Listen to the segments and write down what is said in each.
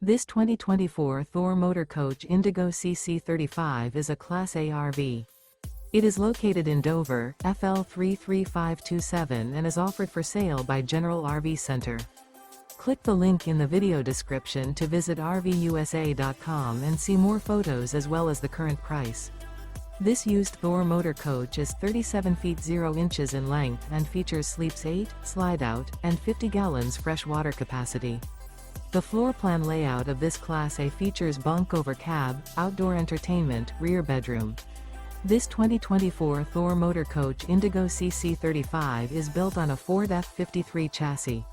This 2024 Thor Motor Coach Indigo CC35 is a Class A RV. It is located in Dover, FL 33527 and is offered for sale by General RV Center. Click the link in the video description to visit RVUSA.com and see more photos as well as the current price. This used Thor motor coach is 37 feet 0 inches in length and features sleeps 8, Slideout, and 50 gallons fresh water capacity. The floor plan layout of this Class A features bunk over cab, outdoor entertainment, rear bedroom. This 2024 Thor Motor Coach Indigo CC35 is built on a Ford F-53 chassis.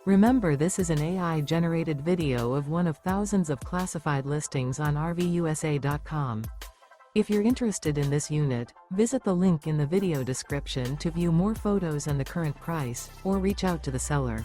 Remember, this is an AI-generated video of one of thousands of classified listings on RVUSA.com. If you're interested in this unit, visit the link in the video description to view more photos and the current price, or reach out to the seller.